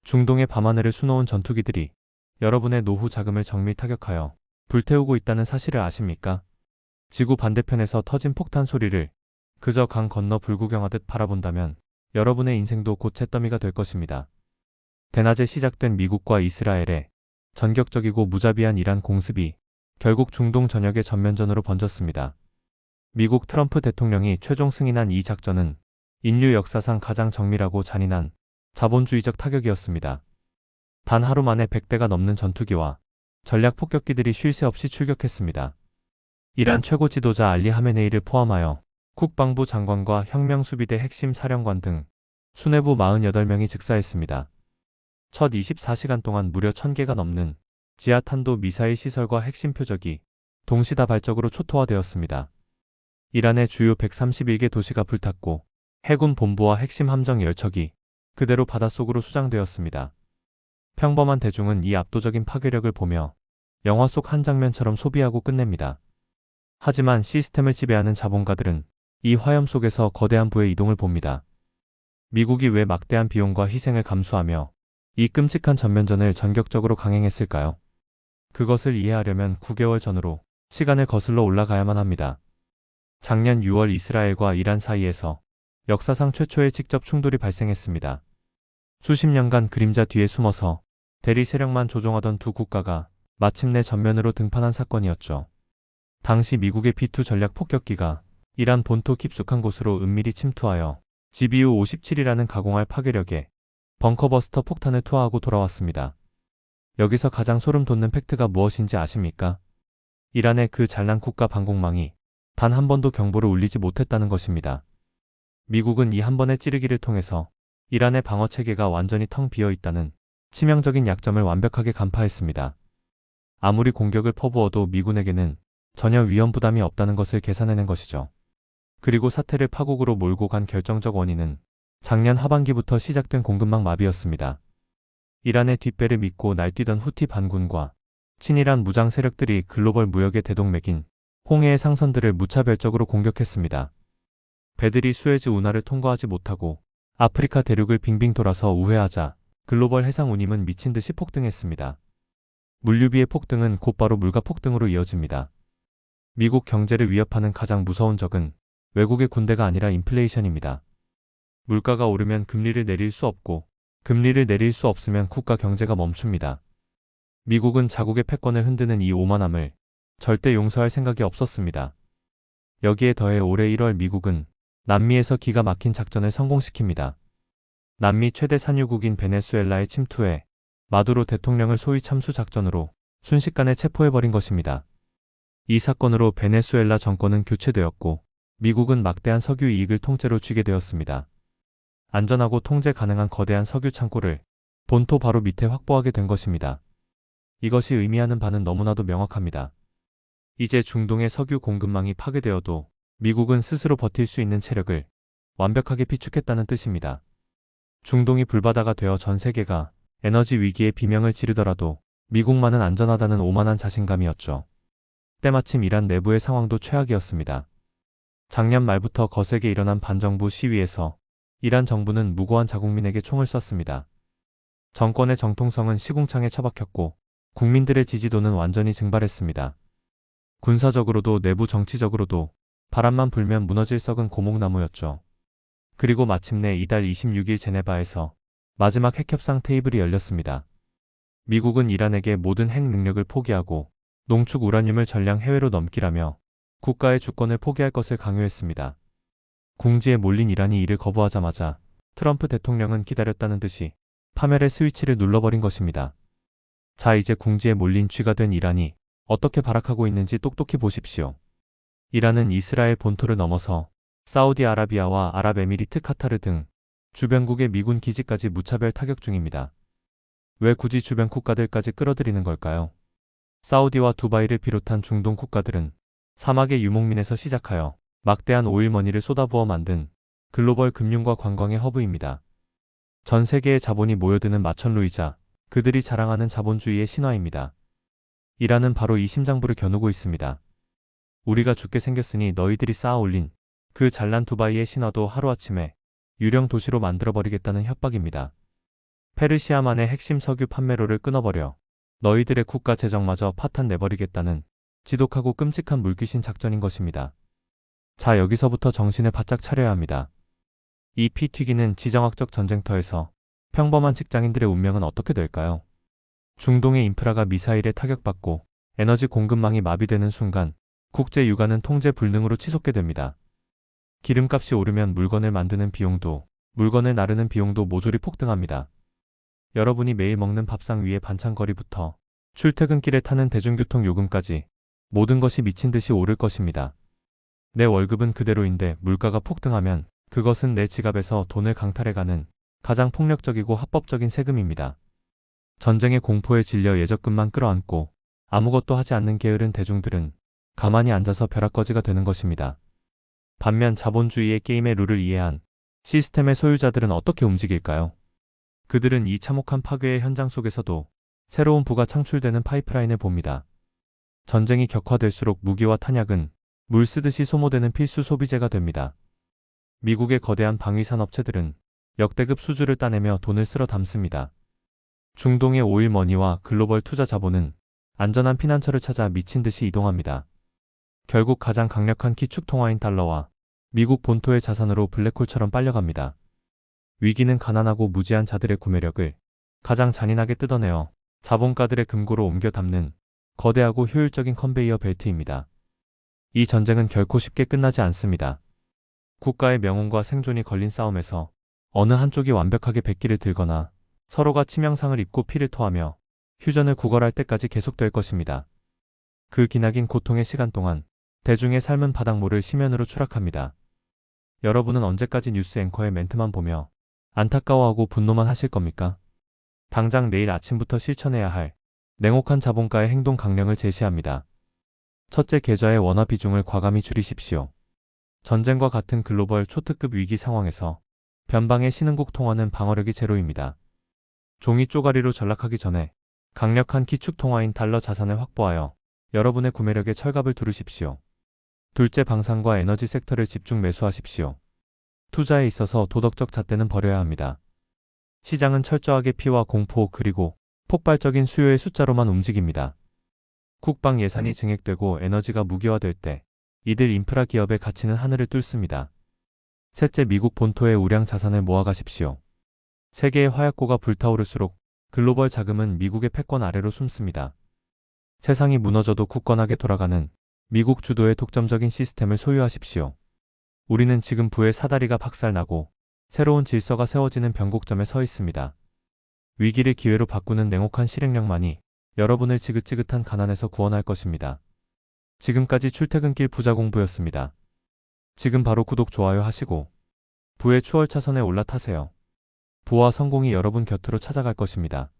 중동의 밤하늘을 수놓은 전투기들이 여러분의 노후 자금을 정밀 타격하여 불태우고 있다는 사실을 아십니까? 지구 반대편에서 터진 폭탄 소리를 그저 강 건너 불구경하듯 바라본다면 여러분의 인생도 곧 잿더미가 될 것입니다. 대낮에 시작된 미국과 이스라엘의 전격적이고 무자비한 이란 공습이 결국 중동 전역의 전면전으로 번졌습니다. 미국 트럼프 대통령이 최종 승인한 이 작전은 인류 역사상 가장 정밀하고 잔인한 자본주의적 타격이었습니다. 단 하루 만에 100대가 넘는 전투기와 전략 폭격기들이 쉴 새 없이 출격했습니다. 이란 최고 지도자 알리 하메네이를 포함하여 국방부 장관과 혁명수비대 핵심 사령관 등 수뇌부 48명이 즉사했습니다. 첫 24시간 동안 무려 1000개가 넘는 지하탄도 미사일 시설과 핵심 표적이 동시다발적으로 초토화되었습니다. 이란의 주요 131개 도시가 불탔고 해군 본부와 핵심 함정 10척이 그대로 바닷속으로 수장되었습니다. 평범한 대중은 이 압도적인 파괴력을 보며 영화 속 한 장면처럼 소비하고 끝냅니다. 하지만 시스템을 지배하는 자본가들은 이 화염 속에서 거대한 부의 이동을 봅니다. 미국이 왜 막대한 비용과 희생을 감수하며 이 끔찍한 전면전을 전격적으로 강행했을까요? 그것을 이해하려면 9개월 전으로 시간을 거슬러 올라가야만 합니다. 작년 6월 이스라엘과 이란 사이에서 역사상 최초의 직접 충돌이 발생했습니다. 수십 년간 그림자 뒤에 숨어서 대리 세력만 조종하던 두 국가가 마침내 전면으로 등판한 사건이었죠. 당시 미국의 B-2 전략 폭격기가 이란 본토 깊숙한 곳으로 은밀히 침투하여 GBU-57이라는 가공할 파괴력의 벙커버스터 폭탄을 투하하고 돌아왔습니다. 여기서 가장 소름 돋는 팩트가 무엇인지 아십니까? 이란의 그 잘난 국가 방공망이 단 한 번도 경보를 울리지 못했다는 것입니다. 미국은 이 한 번의 찌르기를 통해서 이란의 방어체계가 완전히 텅 비어 있다는 치명적인 약점을 완벽하게 간파했습니다. 아무리 공격을 퍼부어도 미군에게는 전혀 위험 부담이 없다는 것을 계산해낸 것이죠. 그리고 사태를 파국으로 몰고 간 결정적 원인은 작년 하반기부터 시작된 공급망 마비였습니다. 이란의 뒷배를 믿고 날뛰던 후티 반군과 친이란 무장 세력들이 글로벌 무역의 대동맥인 홍해의 상선들을 무차별적으로 공격했습니다. 배들이 수에즈 운하를 통과하지 못하고 아프리카 대륙을 빙빙 돌아서 우회하자 글로벌 해상 운임은 미친 듯이 폭등했습니다. 물류비의 폭등은 곧바로 물가 폭등으로 이어집니다. 미국 경제를 위협하는 가장 무서운 적은 외국의 군대가 아니라 인플레이션입니다. 물가가 오르면 금리를 내릴 수 없고 금리를 내릴 수 없으면 국가 경제가 멈춥니다. 미국은 자국의 패권을 흔드는 이 오만함을 절대 용서할 생각이 없었습니다. 여기에 더해 올해 1월 미국은 남미에서 기가 막힌 작전을 성공시킵니다. 남미 최대 산유국인 베네수엘라에 침투해 마두로 대통령을 소위 참수 작전으로 순식간에 체포해버린 것입니다. 이 사건으로 베네수엘라 정권은 교체되었고 미국은 막대한 석유 이익을 통째로 쥐게 되었습니다. 안전하고 통제 가능한 거대한 석유 창고를 본토 바로 밑에 확보하게 된 것입니다. 이것이 의미하는 바는 너무나도 명확합니다. 이제 중동의 석유 공급망이 파괴되어도 미국은 스스로 버틸 수 있는 체력을 완벽하게 비축했다는 뜻입니다. 중동이 불바다가 되어 전 세계가 에너지 위기에 비명을 지르더라도 미국만은 안전하다는 오만한 자신감이었죠. 때마침 이란 내부의 상황도 최악이었습니다. 작년 말부터 거세게 일어난 반정부 시위에서 이란 정부는 무고한 자국민에게 총을 쐈습니다. 정권의 정통성은 시궁창에 처박혔고 국민들의 지지도는 완전히 증발했습니다. 군사적으로도 내부 정치적으로도 바람만 불면 무너질 썩은 고목나무였죠. 그리고 마침내 이달 26일 제네바에서 마지막 핵협상 테이블이 열렸습니다. 미국은 이란에게 모든 핵 능력을 포기하고 농축 우라늄을 전량 해외로 넘기라며 국가의 주권을 포기할 것을 강요했습니다. 궁지에 몰린 이란이 이를 거부하자마자 트럼프 대통령은 기다렸다는 듯이 파멸의 스위치를 눌러버린 것입니다. 자, 이제 궁지에 몰린 쥐가 된 이란이 어떻게 발악하고 있는지 똑똑히 보십시오. 이란은 이스라엘 본토를 넘어서 사우디아라비아와 아랍에미리트, 카타르 등 주변국의 미군 기지까지 무차별 타격 중입니다. 왜 굳이 주변 국가들까지 끌어들이는 걸까요? 사우디와 두바이를 비롯한 중동 국가들은 사막의 유목민에서 시작하여 막대한 오일머니를 쏟아부어 만든 글로벌 금융과 관광의 허브입니다. 전 세계의 자본이 모여드는 마천루이자 그들이 자랑하는 자본주의의 신화입니다. 이란은 바로 이 심장부를 겨누고 있습니다. 우리가 죽게 생겼으니 너희들이 쌓아 올린 그 잘난 두바이의 신화도 하루아침에 유령 도시로 만들어버리겠다는 협박입니다. 페르시아만의 핵심 석유 판매로를 끊어버려 너희들의 국가 재정마저 파탄 내버리겠다는 지독하고 끔찍한 물귀신 작전인 것입니다. 자, 여기서부터 정신을 바짝 차려야 합니다. 이 피 튀기는 지정학적 전쟁터에서 평범한 직장인들의 운명은 어떻게 될까요? 중동의 인프라가 미사일에 타격받고 에너지 공급망이 마비되는 순간 국제 유가는 통제 불능으로 치솟게 됩니다. 기름값이 오르면 물건을 만드는 비용도, 물건을 나르는 비용도 모조리 폭등합니다. 여러분이 매일 먹는 밥상 위에 반찬거리부터 출퇴근길에 타는 대중교통 요금까지 모든 것이 미친 듯이 오를 것입니다. 내 월급은 그대로인데 물가가 폭등하면 그것은 내 지갑에서 돈을 강탈해가는 가장 폭력적이고 합법적인 세금입니다. 전쟁의 공포에 질려 예적금만 끌어안고 아무것도 하지 않는 게으른 대중들은 가만히 앉아서 벼락거지가 되는 것입니다. 반면 자본주의의 게임의 룰을 이해한 시스템의 소유자들은 어떻게 움직일까요? 그들은 이 참혹한 파괴의 현장 속에서도 새로운 부가 창출되는 파이프라인을 봅니다. 전쟁이 격화될수록 무기와 탄약은 물 쓰듯이 소모되는 필수 소비재가 됩니다. 미국의 거대한 방위산 업체들은 역대급 수주를 따내며 돈을 쓸어 담습니다. 중동의 오일머니와 글로벌 투자 자본은 안전한 피난처를 찾아 미친 듯이 이동합니다. 결국 가장 강력한 기축 통화인 달러와 미국 본토의 자산으로 블랙홀처럼 빨려갑니다. 위기는 가난하고 무지한 자들의 구매력을 가장 잔인하게 뜯어내어 자본가들의 금고로 옮겨 담는 거대하고 효율적인 컨베이어 벨트입니다. 이 전쟁은 결코 쉽게 끝나지 않습니다. 국가의 명운과 생존이 걸린 싸움에서 어느 한쪽이 완벽하게 백기를 들거나 서로가 치명상을 입고 피를 토하며 휴전을 구걸할 때까지 계속될 것입니다. 그 기나긴 고통의 시간 동안 대중의 삶은 바닥모를 심연으로 추락합니다. 여러분은 언제까지 뉴스 앵커의 멘트만 보며 안타까워하고 분노만 하실 겁니까? 당장 내일 아침부터 실천해야 할 냉혹한 자본가의 행동 강령을 제시합니다. 첫째, 계좌의 원화 비중을 과감히 줄이십시오. 전쟁과 같은 글로벌 초특급 위기 상황에서 변방의 신흥국 통화는 방어력이 제로입니다. 종이 쪼가리로 전락하기 전에 강력한 기축 통화인 달러 자산을 확보하여 여러분의 구매력에 철갑을 두르십시오. 둘째, 방산과 에너지 섹터를 집중 매수하십시오. 투자에 있어서 도덕적 잣대는 버려야 합니다. 시장은 철저하게 피와 공포 그리고 폭발적인 수요의 숫자로만 움직입니다. 국방 예산이 증액되고 에너지가 무기화될 때 이들 인프라 기업의 가치는 하늘을 뚫습니다. 셋째, 미국 본토의 우량 자산을 모아가십시오. 세계의 화약고가 불타오를수록 글로벌 자금은 미국의 패권 아래로 숨습니다. 세상이 무너져도 굳건하게 돌아가는 미국 주도의 독점적인 시스템을 소유하십시오. 우리는 지금 부의 사다리가 박살나고 새로운 질서가 세워지는 변곡점에 서 있습니다. 위기를 기회로 바꾸는 냉혹한 실행력만이 여러분을 지긋지긋한 가난에서 구원할 것입니다. 지금까지 출퇴근길 부자공부였습니다. 지금 바로 구독, 좋아요 하시고 부의 추월차선에 올라타세요. 부와 성공이 여러분 곁으로 찾아갈 것입니다.